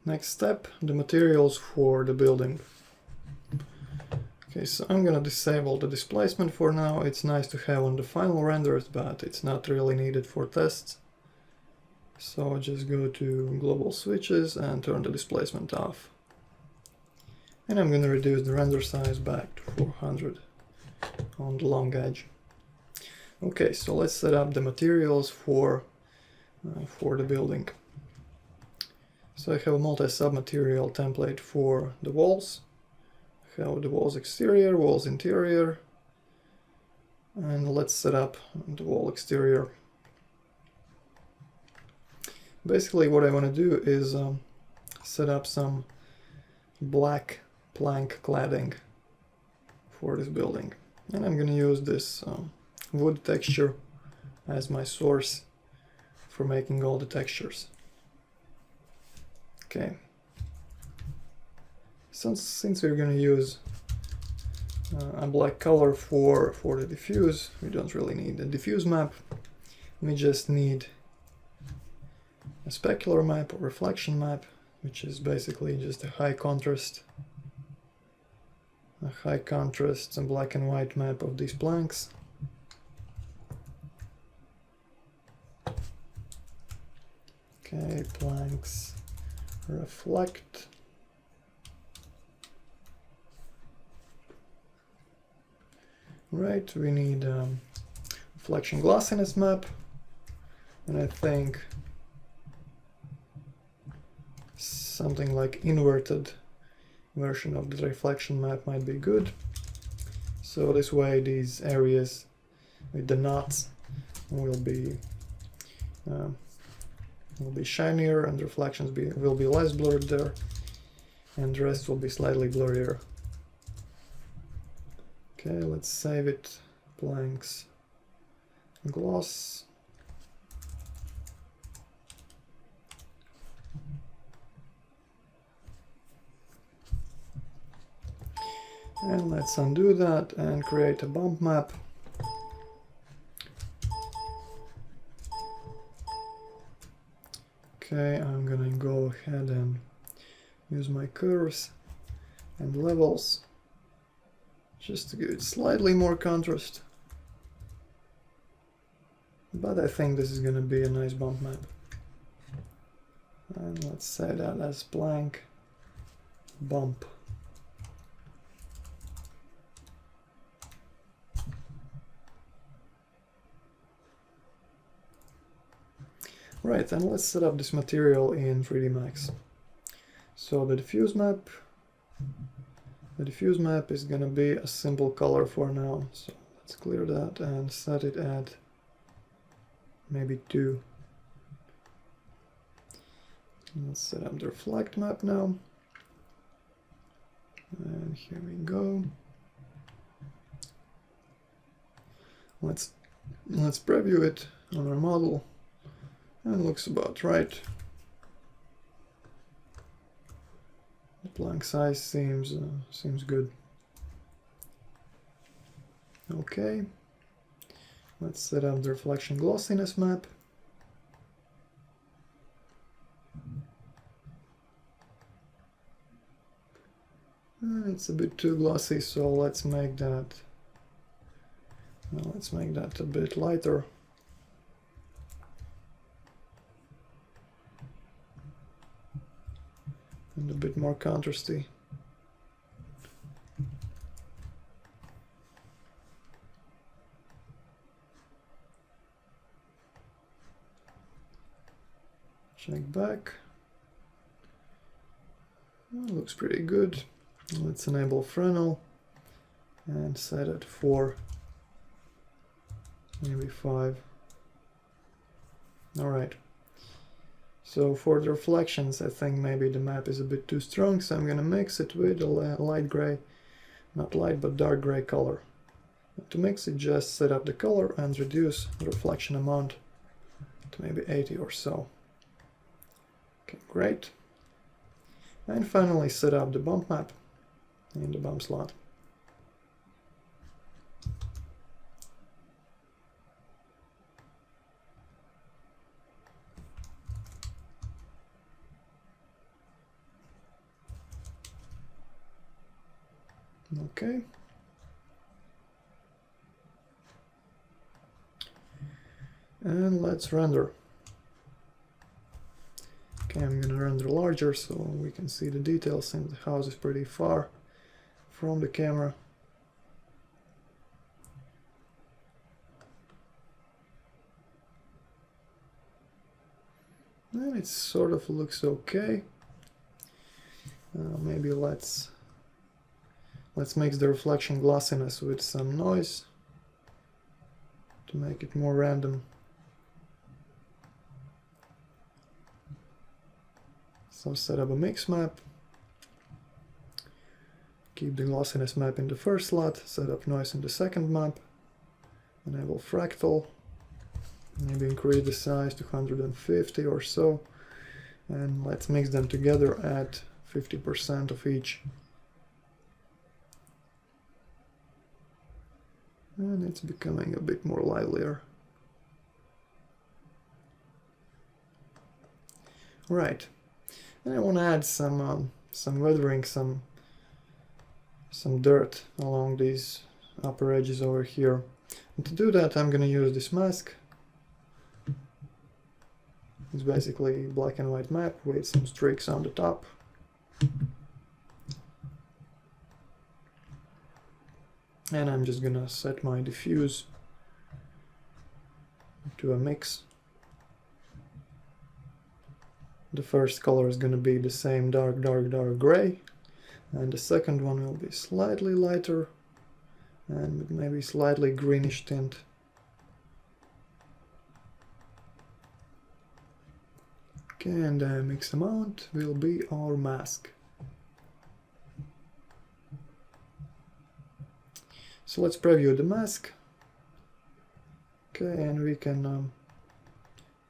Next step, the materials for the building. Okay, so I'm gonna disable the displacement for now. It's nice to have on the final renders, but it's not really needed for tests. So just go to global switches and turn the displacement off. And I'm gonna reduce the render size back to 400 on the long edge. Okay, so let's set up the materials for the building. So I have a multi-sub-material template for the walls. I have the walls exterior, walls interior, and let's set up the wall exterior. Basically what I want to do is set up some black plank cladding for this building. And I'm going to use this wood texture as my source for making all the textures. Okay. Since we're going to use a black color for the diffuse, we don't really need a diffuse map. We just need a specular map or reflection map, which is basically just a high contrast and black and white map of these planks. Okay, planks reflect. Right, we need reflection glossiness map, and I think something like inverted version of the reflection map might be good. So this way these areas with the knots will be shinier and the reflections will be less blurred there, and the rest will be slightly blurrier. Okay, let's save it. Planks gloss. And let's undo that and create a bump map. Okay, I'm gonna go ahead and use my curves and levels just to give it slightly more contrast. But I think this is gonna be a nice bump map. And let's say that as blank bump. Right, and let's set up this material in 3D Max. So the diffuse map is gonna be a simple color for now. So let's clear that and set it at maybe 2. Let's set up the reflect map now. And here we go. Let's preview it on our model. And it looks about right. The plank size seems good. Okay. Let's set up the reflection glossiness map. It's a bit too glossy, so let's make that a bit lighter. And a bit more contrasty. Check back. Looks pretty good. Let's enable Fresnel and set it for maybe 5. Alright. So for the reflections, I think maybe the map is a bit too strong, so I'm gonna mix it with a light gray, not light but dark gray color. To mix it, just set up the color and reduce the reflection amount to maybe 80 or so. Okay, great. And finally set up the bump map in the bump slot. Okay. And let's render. Okay, I'm gonna render larger so we can see the details, since the house is pretty far from the camera. And it sort of looks okay. Maybe let's mix the reflection glossiness with some noise to make it more random. So set up a mix map. Keep the glossiness map in the first slot, set up noise in the second map, enable fractal, maybe increase the size to 150 or so, and let's mix them together at 50% of each. And it's becoming a bit more livelier. Right, and I want to add some weathering, some dirt along these upper edges over here. And to do that, I'm going to use this mask. It's basically a black and white map with some streaks on the top. And I'm just gonna set my diffuse to a mix. The first color is gonna be the same dark gray, and the second one will be slightly lighter and maybe slightly greenish tint. Okay, and the mix amount will be our mask. So let's preview the mask. Okay, and we can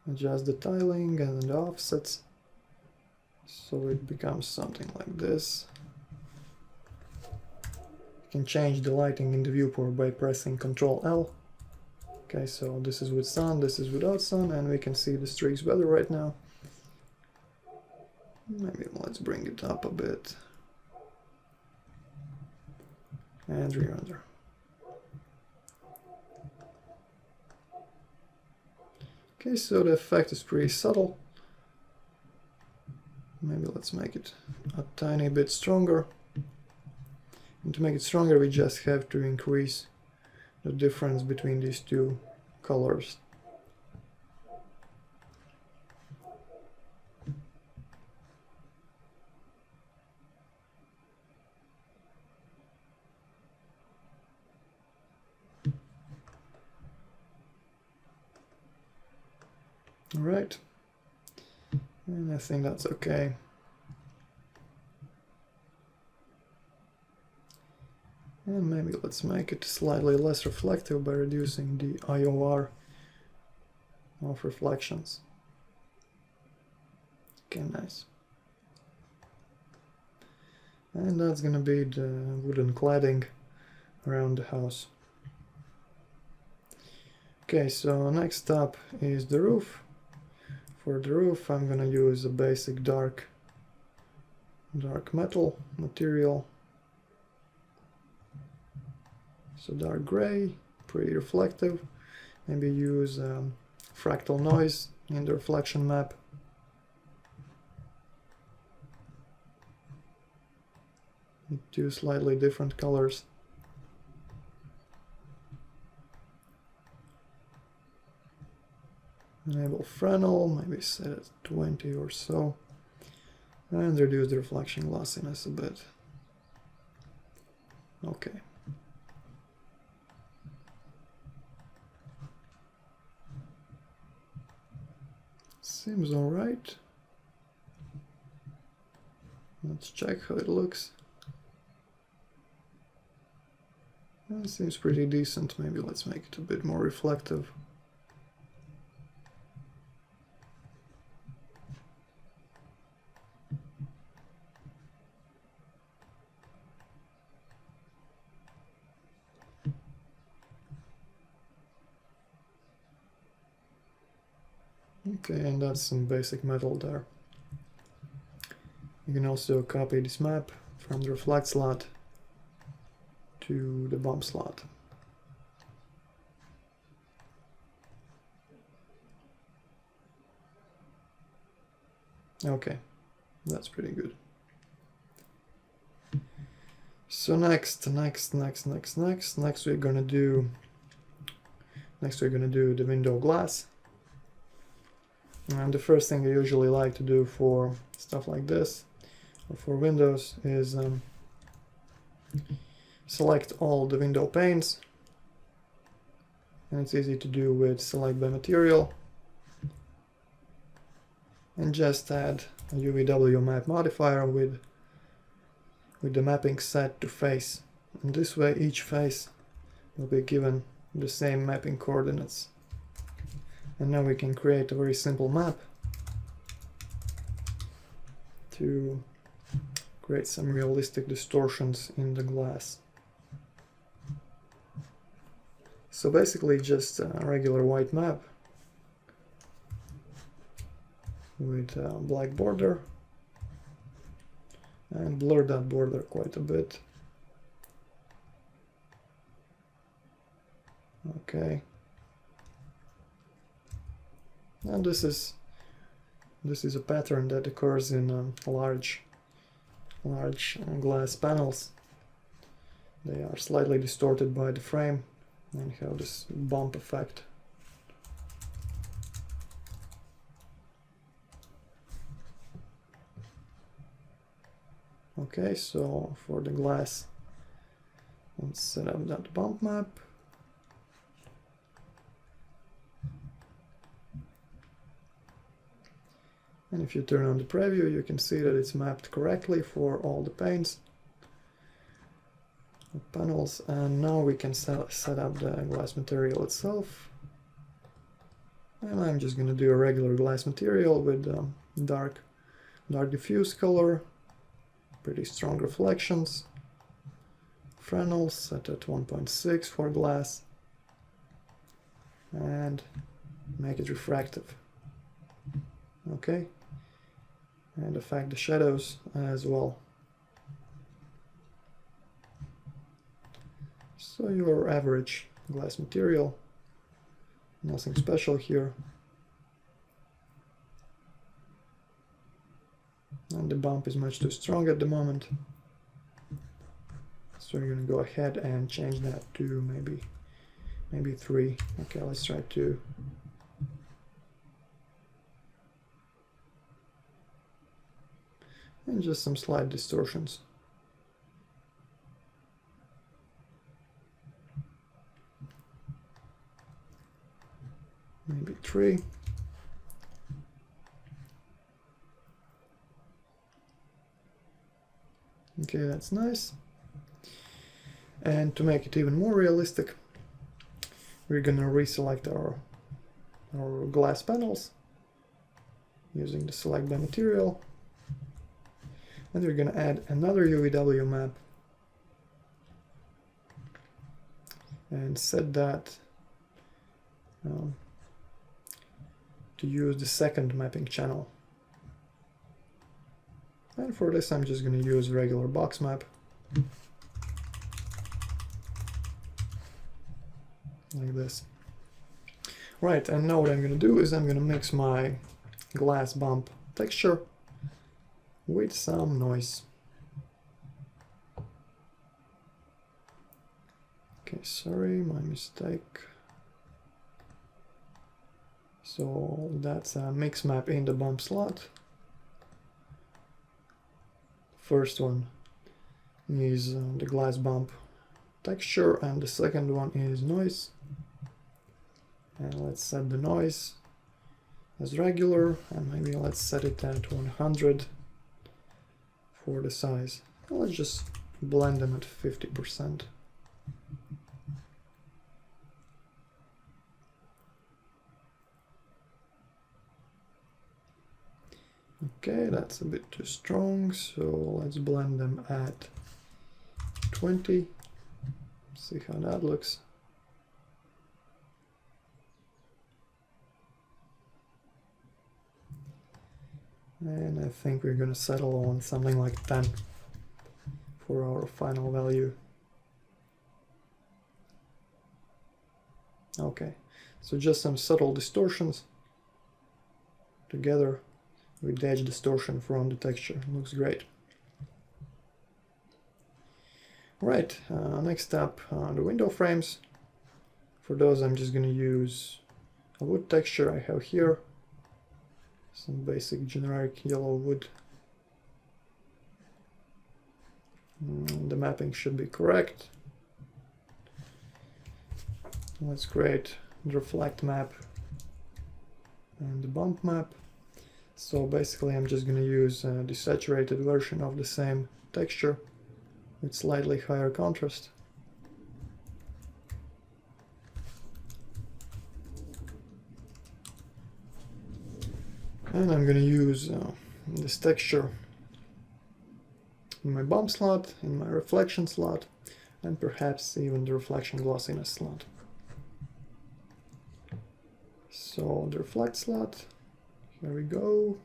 adjust the tiling and the offsets so it becomes something like this. You can change the lighting in the viewport by pressing Ctrl L. Okay, so this is with sun, this is without sun, and we can see the streaks better right now. Maybe let's bring it up a bit and re-render. Okay, so the effect is pretty subtle. Maybe let's make it a tiny bit stronger. And to make it stronger, we just have to increase the difference between these two colors. Alright, and I think that's okay. And maybe let's make it slightly less reflective by reducing the IOR of reflections. Okay, nice. And that's gonna be the wooden cladding around the house. Okay, so next up is the roof. For the roof, I'm gonna use a basic dark metal material. So dark gray, pretty reflective. Maybe use fractal noise in the reflection map. Two slightly different colors. Enable Fresnel, maybe set it 20 or so, and reduce the reflection glossiness a bit. Okay. Seems alright. Let's check how it looks. It seems pretty decent. Maybe let's make it a bit more reflective. Okay, and that's some basic metal there. You can also copy this map from the reflect slot to the bump slot. Okay, that's pretty good. So next we're gonna do the window glass. And the first thing I usually like to do for stuff like this, or for windows, is select all the window panes. And it's easy to do with select by material. And just add a UVW map modifier with the mapping set to face. And this way each face will be given the same mapping coordinates. And now we can create a very simple map to create some realistic distortions in the glass. So basically just a regular white map with a black border, and blur that border quite a bit. Okay. And this is a pattern that occurs in large glass panels. They are slightly distorted by the frame and have this bump effect. Okay, so for the glass, let's set up that bump map. And if you turn on the preview, you can see that it's mapped correctly for all the panes, the panels. And now we can set up the glass material itself. And I'm just going to do a regular glass material with dark diffuse color, pretty strong reflections, Fresnel set at 1.6 for glass, and make it refractive. Okay, and affect the shadows as well. So your average glass material, nothing special here. And the bump is much too strong at the moment. So we're going to go ahead and change that to maybe 3. Okay, let's try 2. And just some slight distortions. Maybe 3. Okay, that's nice. And to make it even more realistic, we're gonna reselect our glass panels using the select by material. And we're gonna add another UVW map and set that to use the second mapping channel. And for this I'm just going to use a regular box map, like this. Right, and now what I'm going to do is I'm going to mix my glass bump texture with some noise. Okay, sorry, my mistake. So that's a mix map in the bump slot. First one is the glass bump texture, and the second one is noise. And let's set the noise as regular, and maybe let's set it at 100 for the size. And let's just blend them at 50%. Okay, that's a bit too strong, so let's blend them at 20. See how that looks. And I think we're gonna settle on something like 10 for our final value. Okay, so just some subtle distortions together with the edge distortion from the texture. Looks great. Right, next up, the window frames. For those, I'm just going to use a wood texture I have here. Some basic generic yellow wood. The mapping should be correct. Let's create the reflect map and the bump map. So basically I'm just going to use the saturated version of the same texture with slightly higher contrast. And I'm going to use this texture in my bump slot, in my reflection slot, and perhaps even the reflection glossiness slot. So the reflect slot, here we go.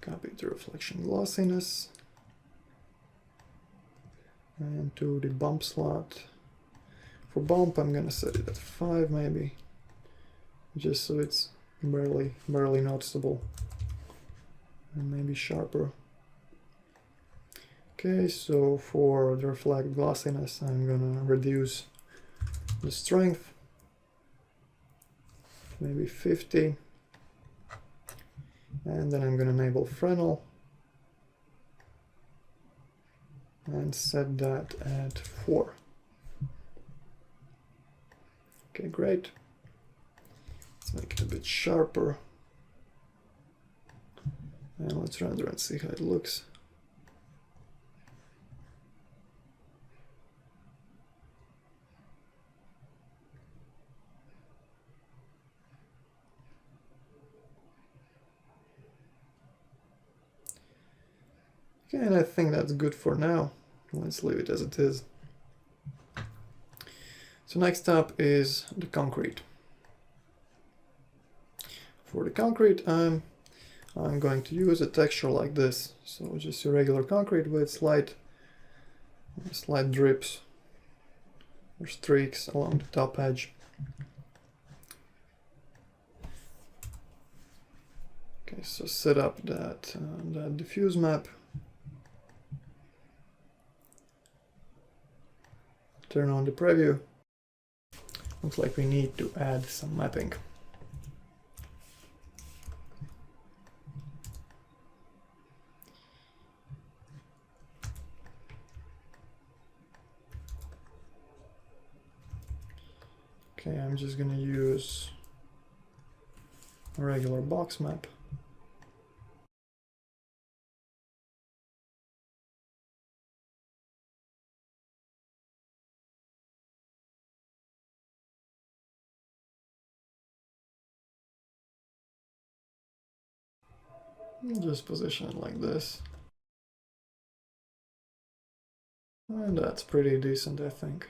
Copy the reflection glossiness. And to the bump slot. For bump, I'm gonna set it at 5 maybe, just so it's barely noticeable, and maybe sharper. Okay, so for the reflect glossiness, I'm gonna reduce the strength, maybe 50, and then I'm gonna enable Fresnel and set that at 4. Okay, great. Let's make it a bit sharper. And let's render and see how it looks. Okay, and I think that's good for now. Let's leave it as it is. So next up is the concrete. For the concrete, I'm going to use a texture like this. So just your regular concrete with slight drips or streaks along the top edge. Okay, so set up that diffuse map. Turn on the preview. Looks like we need to add some mapping. Okay, I'm just gonna use a regular box map. Just position it like this. And that's pretty decent, I think.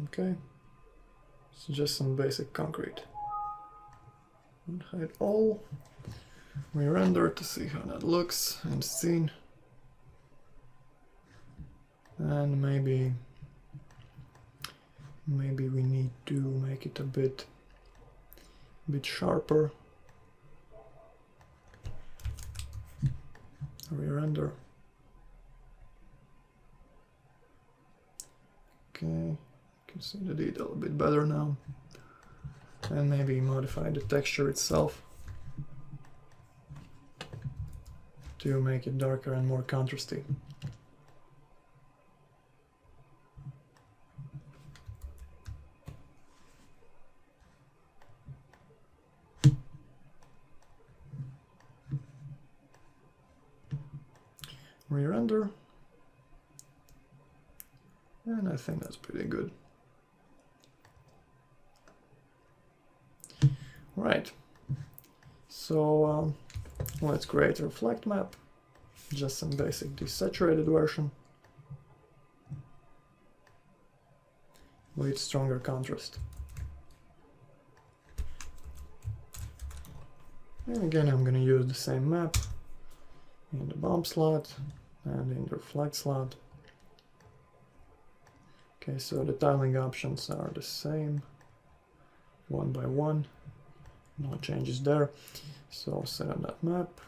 Okay, so just some basic concrete. And hide all. We render to see how that looks in the scene. And maybe we need to make it a bit sharper. Re-render. Okay, you can see the detail a bit better now. And maybe modify the texture itself to make it darker and more contrasty. Re-render. And I think that's pretty good. Right. So let's create a reflect map. Just some basic desaturated version. with stronger contrast. And again, I'm going to use the same map in the bump slot and in the reflect slot. Okay, so the tiling options are the same, one by one, no changes there. So set on that map.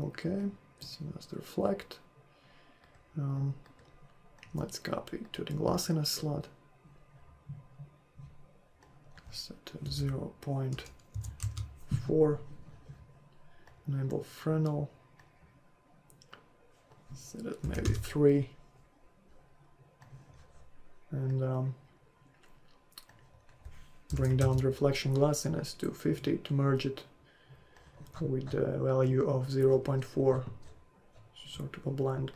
Okay, so that's the reflect. Let's copy to the glossiness slot. Set to 0.4. Enable Fresnel. Set it maybe 3. And bring down the reflection glossiness to 50 to merge it with the value of 0.4, sort of a blend.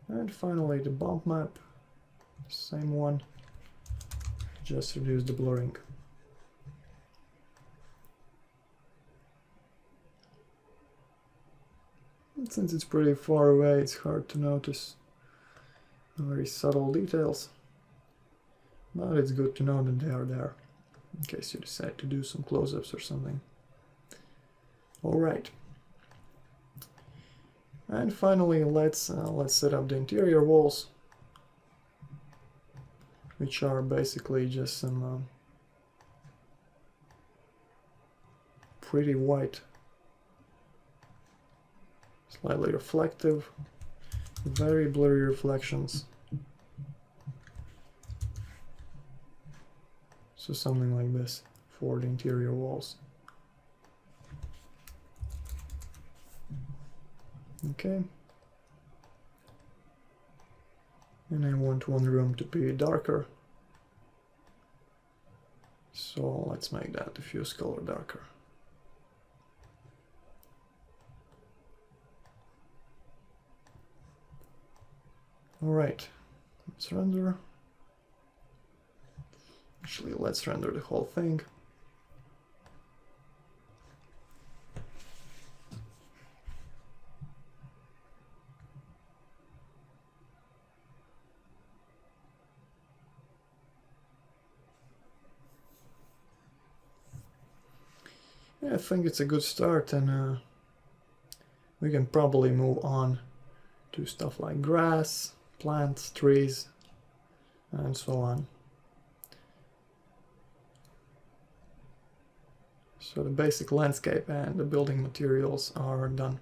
And finally the bump map, same one, just reduce the blurring. And since it's pretty far away, it's hard to notice very subtle details, but it's good to know that they are there, in case you decide to do some close-ups or something. Alright. And finally, let's set up the interior walls, which are basically just some pretty white, slightly reflective, very blurry reflections. So something like this for the interior walls. Okay. And I want one room to be darker. So let's make that diffuse color darker. Alright, let's render. Actually, let's render the whole thing. Yeah, I think it's a good start, and we can probably move on to stuff like grass, plants, trees, and so on. So the basic landscape and the building materials are done.